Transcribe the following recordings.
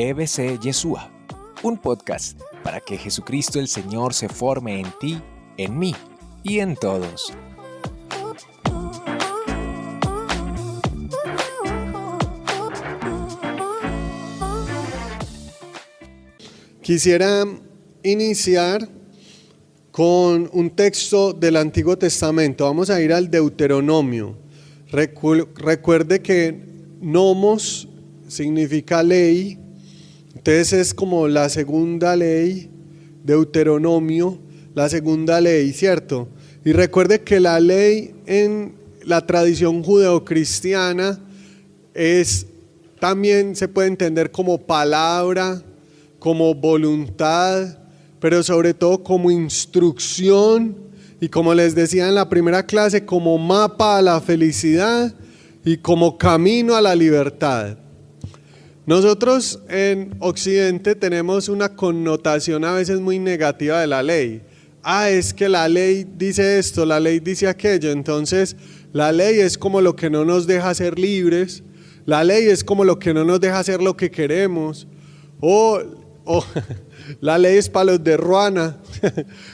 EBC Yeshua, un podcast para que Jesucristo el Señor se forme en ti, en mí y en todos. Quisiera iniciar con un texto del Antiguo Testamento. Vamos a ir al Deuteronomio. Recuerde que nomos significa ley, entonces es como la segunda ley, Deuteronomio, la segunda ley, ¿cierto? Y recuerde que la ley en la tradición judeocristiana también se puede entender como palabra, como voluntad, pero sobre todo como instrucción y, como les decía en la primera clase, como mapa a la felicidad y como camino a la libertad. Nosotros en Occidente tenemos una connotación a veces muy negativa de la ley. Es que la ley dice esto, la ley dice aquello, entonces la ley es como lo que no nos deja ser libres, la ley es como lo que no nos deja hacer lo que queremos, o la ley es para los de Ruana,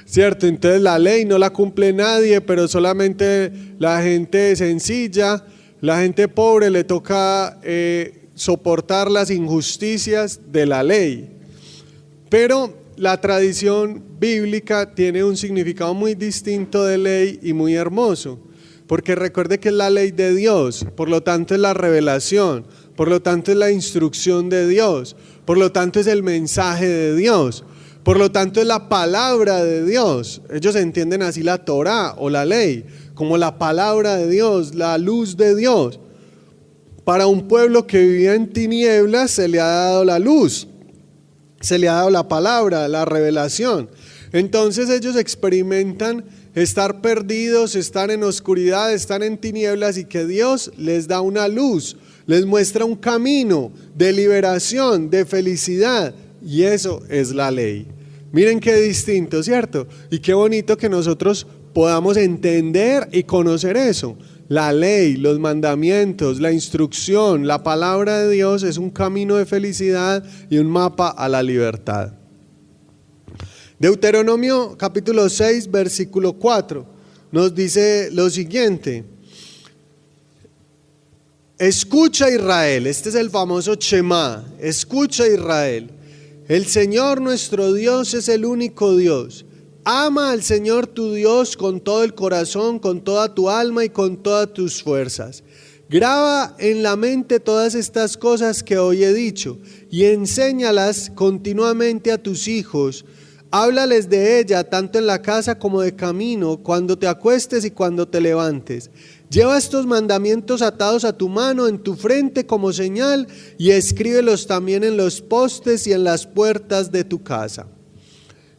¿cierto? Entonces la ley no la cumple nadie, pero solamente la gente sencilla, la gente pobre le toca soportar las injusticias de la ley. Pero la tradición bíblica tiene un significado muy distinto de ley y muy hermoso, porque recuerde que es la ley de Dios, por lo tanto es la revelación, por lo tanto es la instrucción de Dios, por lo tanto es el mensaje de Dios, por lo tanto es la palabra de Dios. Ellos entienden así la Torá o la ley, como la palabra de Dios, la luz de Dios. Para un pueblo que vivía en tinieblas se le ha dado la luz, se le ha dado la palabra, la revelación. Entonces ellos experimentan estar perdidos, estar en oscuridad, estar en tinieblas, y que Dios les da una luz, les muestra un camino de liberación, de felicidad, y eso es la ley. Miren qué distinto, ¿cierto? Y qué bonito que nosotros podamos entender y conocer eso. La ley, los mandamientos, la instrucción, la palabra de Dios es un camino de felicidad y un mapa a la libertad. Deuteronomio capítulo 6, versículo 4 nos dice lo siguiente: escucha Israel, este es el famoso Shema, escucha Israel, el Señor nuestro Dios es el único Dios. Ama al Señor tu Dios con todo el corazón, con toda tu alma y con todas tus fuerzas. Graba en la mente todas estas cosas que hoy he dicho y enséñalas continuamente a tus hijos. Háblales de ella tanto en la casa como de camino, cuando te acuestes y cuando te levantes. Lleva estos mandamientos atados a tu mano, en tu frente como señal, y escríbelos también en los postes y en las puertas de tu casa.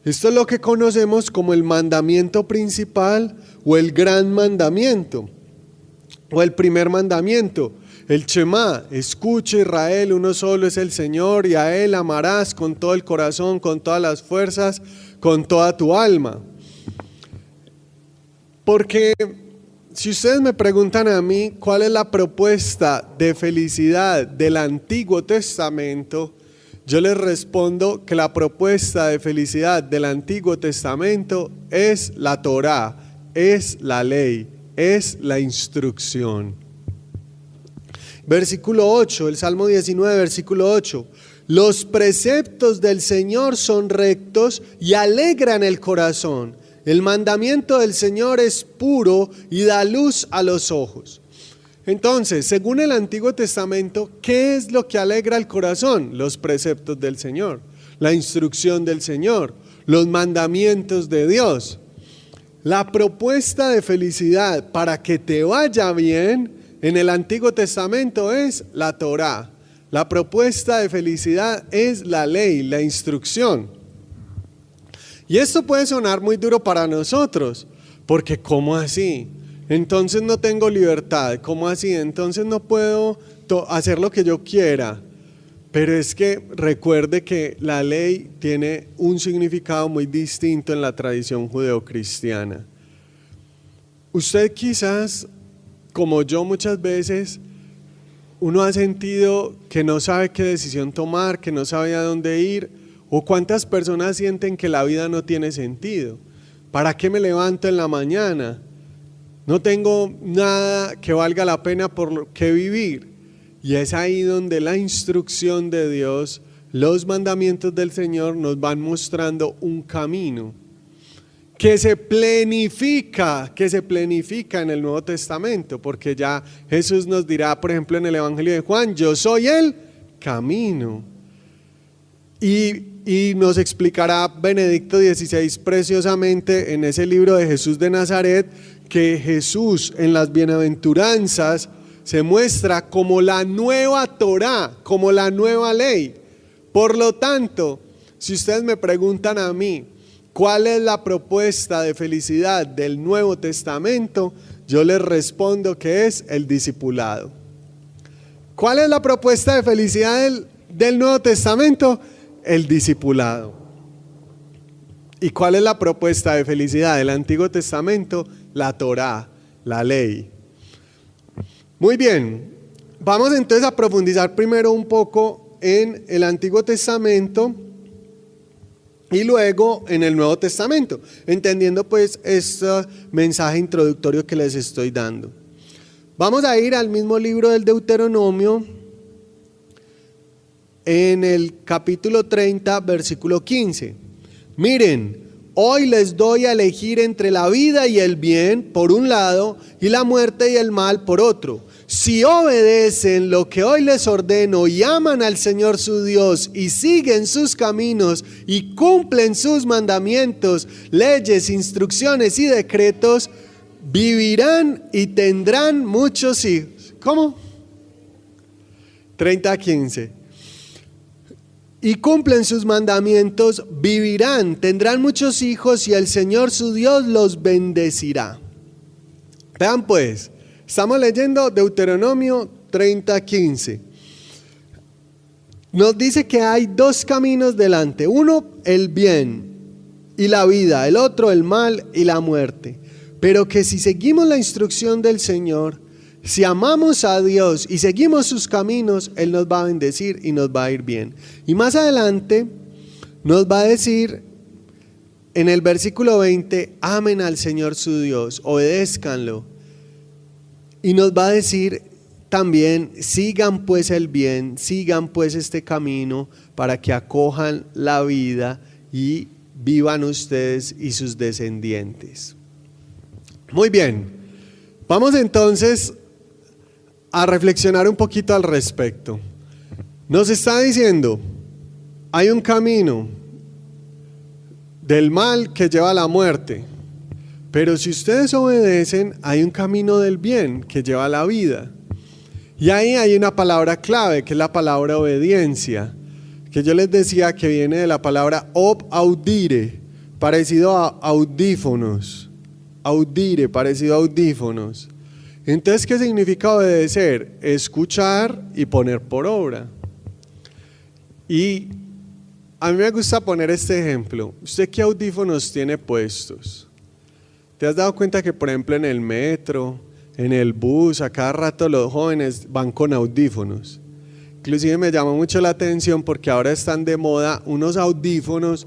Esto es lo que conocemos como el mandamiento principal o el gran mandamiento o el primer mandamiento, el Shema. Escucha Israel, uno solo es el Señor y a Él amarás con todo el corazón, con todas las fuerzas, con toda tu alma. Porque si ustedes me preguntan a mí cuál es la propuesta de felicidad del Antiguo Testamento, yo les respondo que la propuesta de felicidad del Antiguo Testamento es la Torá, es la ley, es la instrucción. Versículo 8, el Salmo 19, versículo 8. Los preceptos del Señor son rectos y alegran el corazón. El mandamiento del Señor es puro y da luz a los ojos. Entonces, según el Antiguo Testamento, ¿qué es lo que alegra el corazón? Los preceptos del Señor, la instrucción del Señor, los mandamientos de Dios. La propuesta de felicidad para que te vaya bien en el Antiguo Testamento es la Torá. La propuesta de felicidad es la ley, la instrucción. Y esto puede sonar muy duro para nosotros, porque ¿cómo así? Entonces no tengo libertad, ¿cómo así? Entonces no puedo hacer lo que yo quiera. Pero es que recuerde que la ley tiene un significado muy distinto en la tradición judeocristiana. Usted quizás, como yo muchas veces, uno ha sentido que no sabe qué decisión tomar, que no sabe a dónde ir, o cuántas personas sienten que la vida no tiene sentido. ¿Para qué me levanto en la mañana? No tengo nada que valga la pena por qué vivir. Y es ahí donde la instrucción de Dios, los mandamientos del Señor nos van mostrando un camino que se planifica en el Nuevo Testamento, porque ya Jesús nos dirá, por ejemplo, en el Evangelio de Juan, yo soy el camino. Y nos explicará Benedicto XVI preciosamente en ese libro de Jesús de Nazaret, que Jesús en las bienaventuranzas se muestra como la nueva Torá, como la nueva ley. Por lo tanto, si ustedes me preguntan a mí, ¿cuál es la propuesta de felicidad del Nuevo Testamento? Yo les respondo que es el discipulado. ¿Cuál es la propuesta de felicidad del Nuevo Testamento? El discipulado. ¿Y cuál es la propuesta de felicidad del Antiguo Testamento? La Torá, la ley. Muy bien, vamos entonces a profundizar primero un poco en el Antiguo Testamento y luego en el Nuevo Testamento, entendiendo pues este mensaje introductorio que les estoy dando. Vamos a ir al mismo libro del Deuteronomio, en el capítulo 30, versículo 15. Miren, hoy les doy a elegir entre la vida y el bien por un lado y la muerte y el mal por otro. Si obedecen lo que hoy les ordeno y aman al Señor su Dios y siguen sus caminos y cumplen sus mandamientos, leyes, instrucciones y decretos, vivirán y tendrán muchos hijos. ¿Cómo? 30:15. Y cumplen sus mandamientos, vivirán, tendrán muchos hijos y el Señor su Dios los bendecirá. Vean pues, estamos leyendo Deuteronomio 30:15. Nos dice que hay dos caminos delante. Uno, el bien y la vida. El otro, el mal y la muerte. Pero que si seguimos la instrucción del Señor, si amamos a Dios y seguimos sus caminos, Él nos va a bendecir y nos va a ir bien. Y más adelante nos va a decir en el versículo 20, amen al Señor su Dios, obedézcanlo. Y nos va a decir también, sigan pues el bien, sigan pues este camino para que acojan la vida y vivan ustedes y sus descendientes. Muy bien, vamos entonces a reflexionar un poquito al respecto. Nos está diciendo, hay un camino del mal que lleva a la muerte, pero si ustedes obedecen, hay un camino del bien que lleva a la vida. Y ahí hay una palabra clave, que es la palabra obediencia, que yo les decía que viene de la palabra audire, parecido a audífonos. Audire, parecido a audífonos. Entonces, ¿qué significa obedecer? Escuchar y poner por obra. Y a mí me gusta poner este ejemplo. ¿Usted qué audífonos tiene puestos? ¿Te has dado cuenta que, por ejemplo, en el metro, en el bus, a cada rato los jóvenes van con audífonos? Inclusive me llama mucho la atención porque ahora están de moda unos audífonos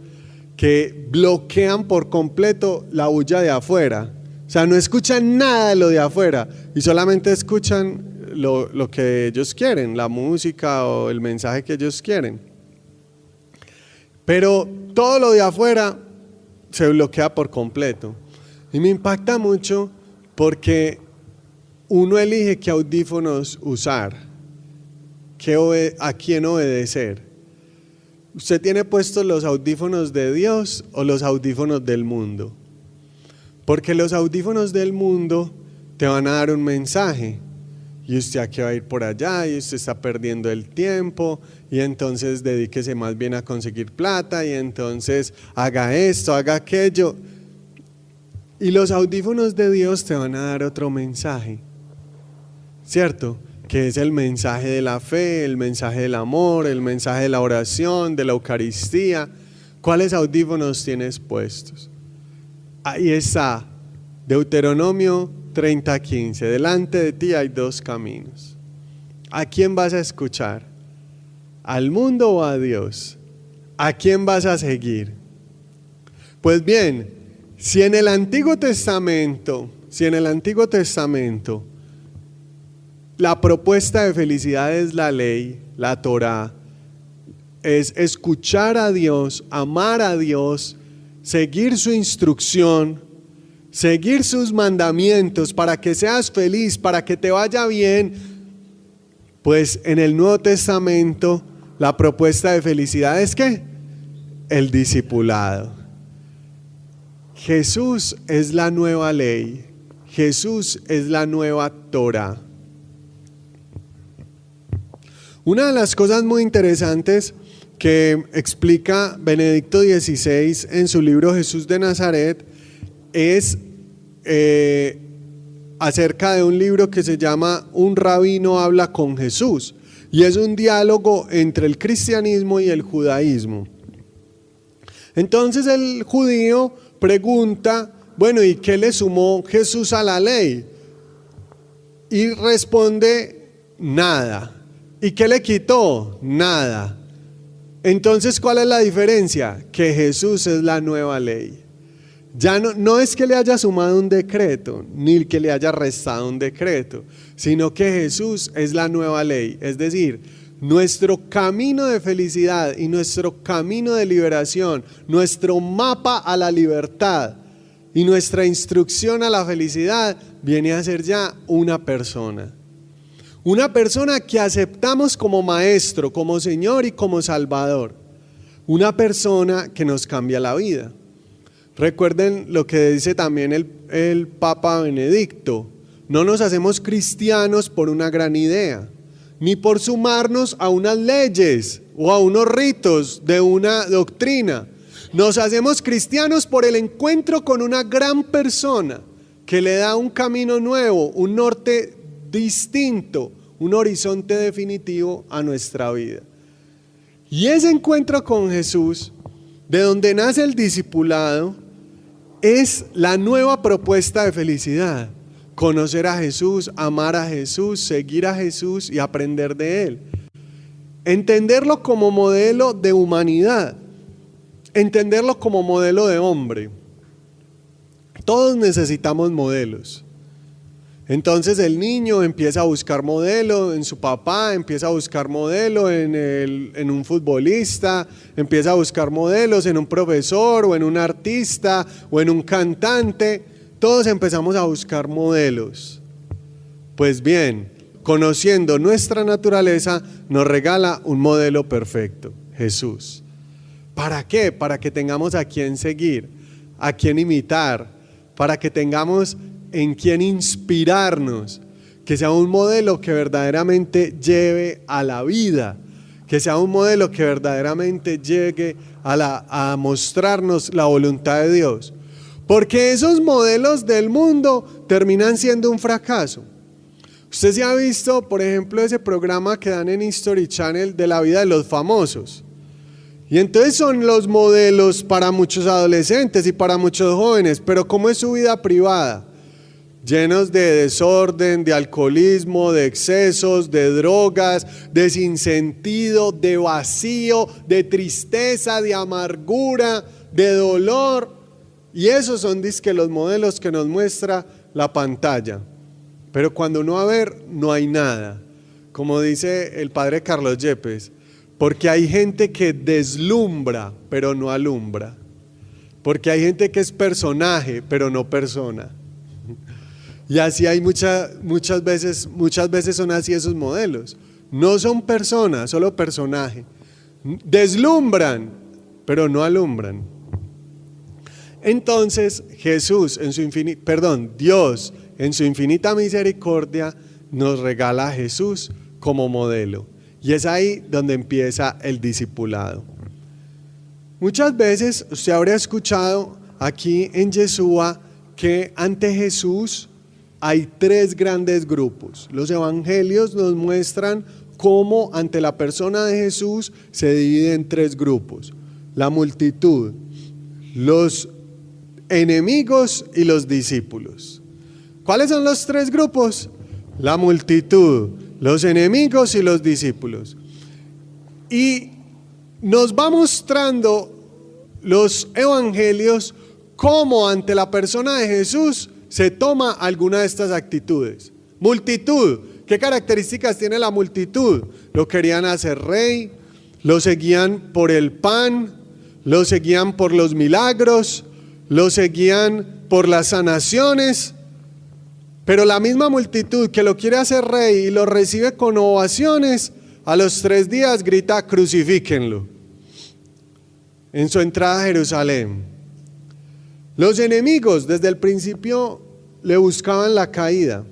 que bloquean por completo la bulla de afuera. O sea, no escuchan nada de lo de afuera y solamente escuchan lo que ellos quieren, la música o el mensaje que ellos quieren. Pero todo lo de afuera se bloquea por completo. Y me impacta mucho porque uno elige qué audífonos usar, a quién obedecer. ¿Usted tiene puestos los audífonos de Dios o los audífonos del mundo? Porque los audífonos del mundo te van a dar un mensaje y usted a qué va a ir por allá y usted está perdiendo el tiempo y entonces dedíquese más bien a conseguir plata y entonces haga esto, haga aquello. Y los audífonos de Dios te van a dar otro mensaje, ¿cierto? Que es el mensaje de la fe, el mensaje del amor, el mensaje de la oración, de la Eucaristía. ¿Cuáles audífonos tienes puestos? Ahí está, Deuteronomio 30:15. Delante de ti hay dos caminos. ¿A quién vas a escuchar? ¿Al mundo o a Dios? ¿A quién vas a seguir? Pues bien, si en el Antiguo Testamento la propuesta de felicidad es la ley, la Torá, es escuchar a Dios, amar a Dios, seguir su instrucción, seguir sus mandamientos para que seas feliz, para que te vaya bien, pues en el Nuevo Testamento la propuesta de felicidad es ¿qué? El discipulado. Jesús es la nueva ley, Jesús es la nueva Torá. Una de las cosas muy interesantes que explica Benedicto XVI en su libro Jesús de Nazaret es acerca de un libro que se llama Un rabino habla con Jesús, y es un diálogo entre el cristianismo y el judaísmo. Entonces el judío pregunta, bueno, ¿y qué le sumó Jesús a la ley? Y responde, nada. ¿Y qué le quitó? Nada. Entonces, ¿cuál es la diferencia? Que Jesús es la nueva ley. Ya no es que le haya sumado un decreto, ni que le haya restado un decreto, sino que Jesús es la nueva ley. Es decir, nuestro camino de felicidad y nuestro camino de liberación, nuestro mapa a la libertad y nuestra instrucción a la felicidad viene a ser ya una persona. Una persona que aceptamos como maestro, como Señor y como Salvador. Una persona que nos cambia la vida. Recuerden lo que dice también el Papa Benedicto. No nos hacemos cristianos por una gran idea, ni por sumarnos a unas leyes o a unos ritos de una doctrina. Nos hacemos cristianos por el encuentro con una gran persona que le da un camino nuevo, un norte distinto, un horizonte definitivo a nuestra vida. Y ese encuentro con Jesús, de donde nace el discipulado, es la nueva propuesta de felicidad. Conocer a Jesús, amar a Jesús, seguir a Jesús y aprender de Él. Entenderlo como modelo de humanidad, entenderlo como modelo de hombre. Todos necesitamos modelos. Entonces el niño empieza a buscar modelo en su papá, empieza a buscar modelo en un futbolista, empieza a buscar modelos en un profesor o en un artista o en un cantante. Todos empezamos a buscar modelos. Pues bien, conociendo nuestra naturaleza, nos regala un modelo perfecto, Jesús. ¿Para qué? Para que tengamos a quién seguir, a quién imitar, para que tengamos en quién inspirarnos, que sea un modelo que verdaderamente lleve a la vida, que sea un modelo que verdaderamente llegue a mostrarnos la voluntad de Dios. Porque esos modelos del mundo terminan siendo un fracaso. Usted se ha visto, por ejemplo, ese programa que dan en History Channel de la vida de los famosos. Y entonces son los modelos para muchos adolescentes y para muchos jóvenes, pero ¿cómo es su vida privada? Llenos de desorden, de alcoholismo, de excesos, de drogas, de sinsentido, de vacío, de tristeza, de amargura, de dolor. Y esos son dizque los modelos que nos muestra la pantalla. Pero cuando uno va a ver, no hay nada. Como dice el padre Carlos Yepes, porque hay gente que deslumbra, pero no alumbra. Porque hay gente que es personaje, pero no persona. Y así hay muchas veces son así esos modelos. No son personas, solo personaje. Deslumbran, pero no alumbran. Entonces Dios en su infinita misericordia nos regala a Jesús como modelo. Y es ahí donde empieza el discipulado. Muchas veces usted habrá escuchado aquí en Yeshua que ante Jesús hay tres grandes grupos. Los evangelios nos muestran cómo ante la persona de Jesús se divide en tres grupos: la multitud, los enemigos y los discípulos. ¿Cuáles son los tres grupos? La multitud, los enemigos y los discípulos. Y nos va mostrando los evangelios cómo ante la persona de Jesús se toma alguna de estas actitudes. Multitud. ¿Qué características tiene la multitud? Lo querían hacer rey, lo seguían por el pan, lo seguían por los milagros, lo seguían por las sanaciones. Pero la misma multitud que lo quiere hacer rey y lo recibe con ovaciones, a los 3 días grita: crucifíquenlo, en su entrada a Jerusalén. Los enemigos desde el principio le buscaban la caída.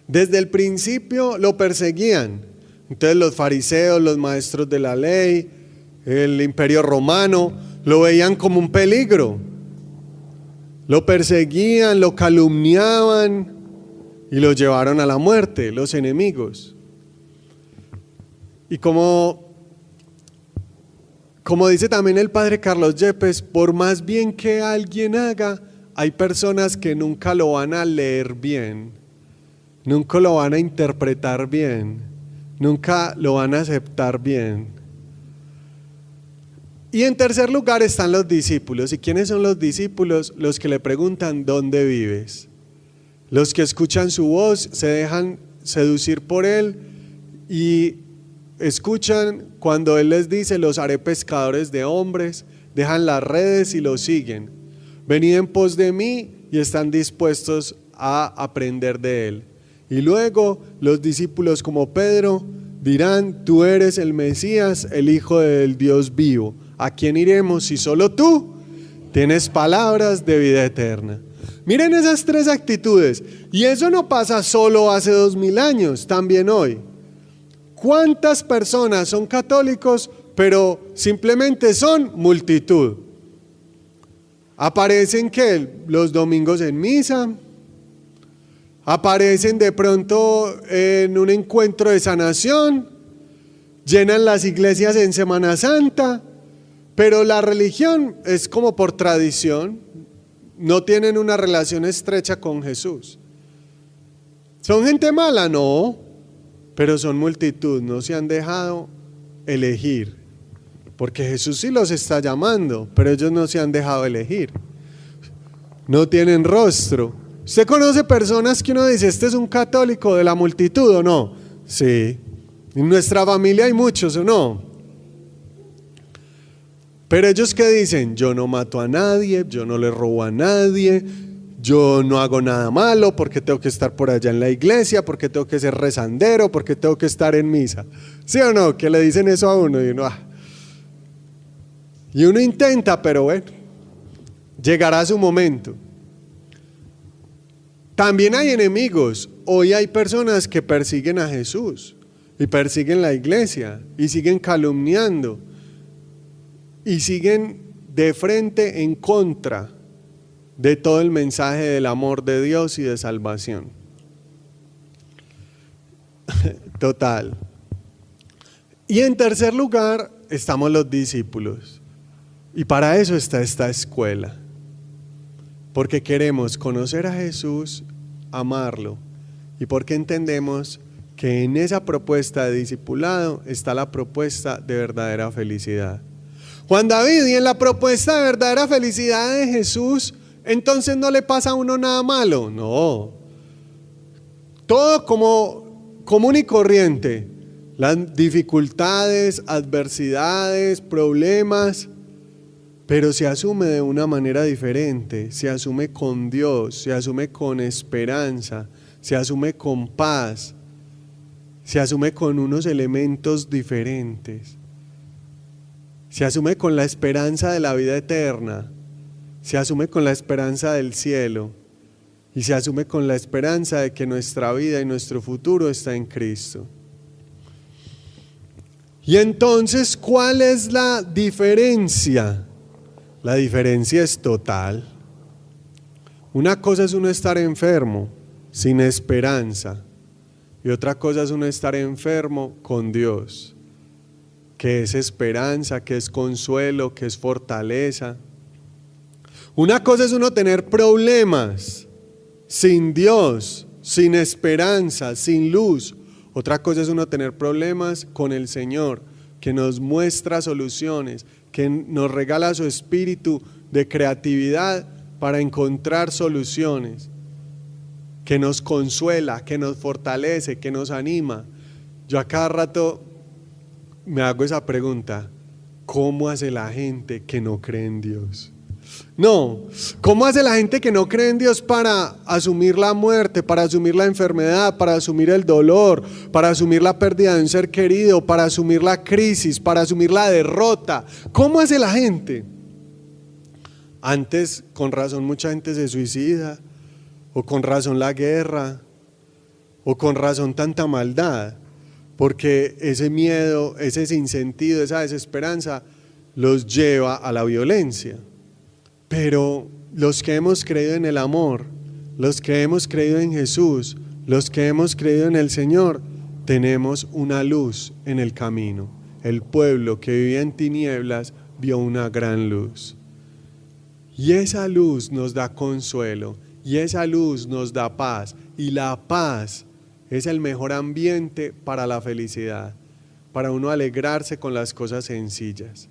Desde el principio lo perseguían. Entonces los fariseos, los maestros de la ley, el imperio romano, lo veían como un peligro. Lo perseguían, lo calumniaban y lo llevaron a la muerte, los enemigos. Y como dice también el padre Carlos Yepes, por más bien que alguien haga, hay personas que nunca lo van a leer bien, nunca lo van a interpretar bien, nunca lo van a aceptar bien. Y en tercer lugar están los discípulos. ¿Y quiénes son los discípulos? Los que le preguntan: ¿dónde vives? Los que escuchan su voz, se dejan seducir por él y escuchan cuando él les dice: los haré pescadores de hombres, dejan las redes y lo siguen. Venid en pos de mí, y están dispuestos a aprender de él. Y luego los discípulos como Pedro dirán: tú eres el Mesías, el Hijo del Dios vivo. ¿A quién iremos si solo tú tienes palabras de vida eterna? Miren esas 3 actitudes. Y eso no pasa solo hace 2000 años, también hoy. ¿Cuántas personas son católicos pero simplemente son multitud? Aparecen los domingos en misa, aparecen de pronto en un encuentro de sanación, llenan las iglesias en Semana Santa, pero la religión es como por tradición, no tienen una relación estrecha con Jesús. ¿Son gente mala? No, pero son multitud, no se han dejado elegir, porque Jesús sí los está llamando, pero ellos no se han dejado elegir, no tienen rostro. ¿Usted conoce personas que uno dice: este es un católico de la multitud o no? Sí, en nuestra familia hay muchos o no. Pero ellos ¿qué dicen? Yo no mato a nadie, yo no le robo a nadie, yo no hago nada malo, porque tengo que estar por allá en la iglesia, porque tengo que ser rezandero, porque tengo que estar en misa. ¿Sí o no? Que le dicen eso a uno y uno, y uno intenta, pero bueno, llegará su momento. También hay enemigos. Hoy hay personas que persiguen a Jesús y persiguen la iglesia y siguen calumniando y siguen de frente en contra de todo el mensaje del amor de Dios y de salvación. Total. Y en tercer lugar estamos los discípulos. Y para eso está esta escuela. Porque queremos conocer a Jesús, amarlo, y porque entendemos que en esa propuesta de discipulado está la propuesta de verdadera felicidad. Juan David, y en la propuesta de verdadera felicidad de Jesús, entonces no le pasa a uno nada malo. No, todo como común y corriente, las dificultades, adversidades, problemas, pero se asume de una manera diferente, se asume con Dios, se asume con esperanza, se asume con paz, se asume con unos elementos diferentes. Se asume con la esperanza de la vida eterna, se asume con la esperanza del cielo y se asume con la esperanza de que nuestra vida y nuestro futuro está en Cristo. Y entonces, ¿cuál es la diferencia? La diferencia es total. Una cosa es uno estar enfermo, sin esperanza, y otra cosa es uno estar enfermo con Dios, que es esperanza, que es consuelo, que es fortaleza. Una cosa es uno tener problemas sin Dios, sin esperanza, sin luz. Otra cosa es uno tener problemas con el Señor, que nos muestra soluciones, que nos regala su espíritu de creatividad para encontrar soluciones, que nos consuela, que nos fortalece, que nos anima. Yo a cada rato me hago esa pregunta: ¿cómo hace la gente que no cree en Dios? No, ¿cómo hace la gente que no cree en Dios para asumir la muerte, para asumir la enfermedad, para asumir el dolor, para asumir la pérdida de un ser querido, para asumir la crisis, para asumir la derrota? ¿Cómo hace la gente? Antes, con razón, mucha gente se suicida, o con razón la guerra, o con razón tanta maldad, porque ese miedo, ese sinsentido, esa desesperanza los lleva a la violencia. Pero los que hemos creído en el amor, los que hemos creído en Jesús, los que hemos creído en el Señor, tenemos una luz en el camino. El pueblo que vivía en tinieblas vio una gran luz. Y esa luz nos da consuelo, y esa luz nos da paz, y la paz es el mejor ambiente para la felicidad, para uno alegrarse con las cosas sencillas.